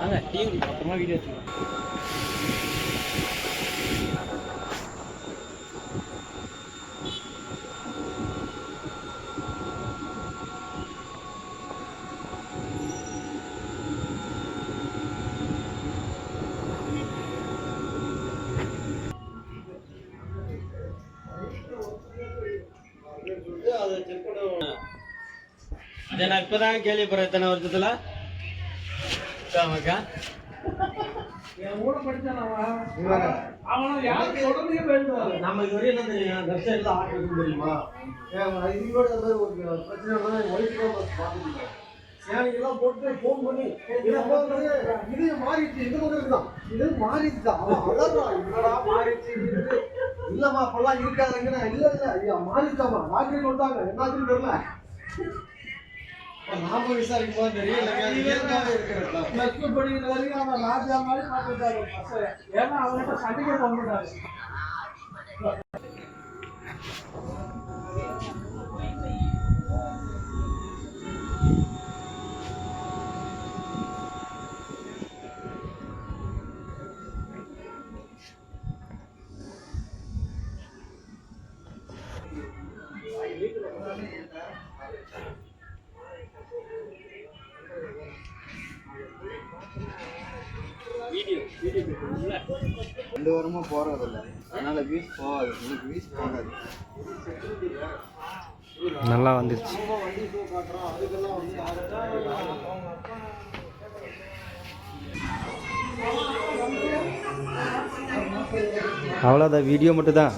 அதான் டிவி அப்புறமா வீடியோ வச்சுக்கலாம். அதை நான் இப்பதான் கேள்விப்படுறேன். எத்தனை வருஷத்துல நம்ம இது வரையும் என்ன தெரியும், வெப்சைட்ல ஆர்டர் இருக்கு தெரியுமா? இதோட பிரச்சனை சேனைக்கெல்லாம் போட்டு ஃபோன் பண்ணி இது மாறிடுச்சு, இந்த மாதிரி தான் இது மாறிடுச்சு தான். என்னடா மாறிடுச்சு இல்லம்மா அப்பெல்லாம் இருக்காதுங்கன்னா இல்ல இல்ல ஐயா மாறிச்சாமா டாக்டர் வந்தாங்க என்னதுன்னு தெரியல. நாம விசாரிக்கும் போது தெரியும் பிளஸ் டூ படிக்கிற வரைக்கும் அவன் ராஜா மாதிரி பார்த்துட்டாரு. ஏன்னா அவங்ககிட்ட சர்டிஃபிகேட் வந்துட்டாரு. ரெண்டு வாரமா போறதில்ல, அதனால வீஸ் போகாது. உங்களுக்கு வீஸ் போகாது, நல்லா வந்துருச்சு. அவ்வளோதான், வீடியோ மட்டும் தான்.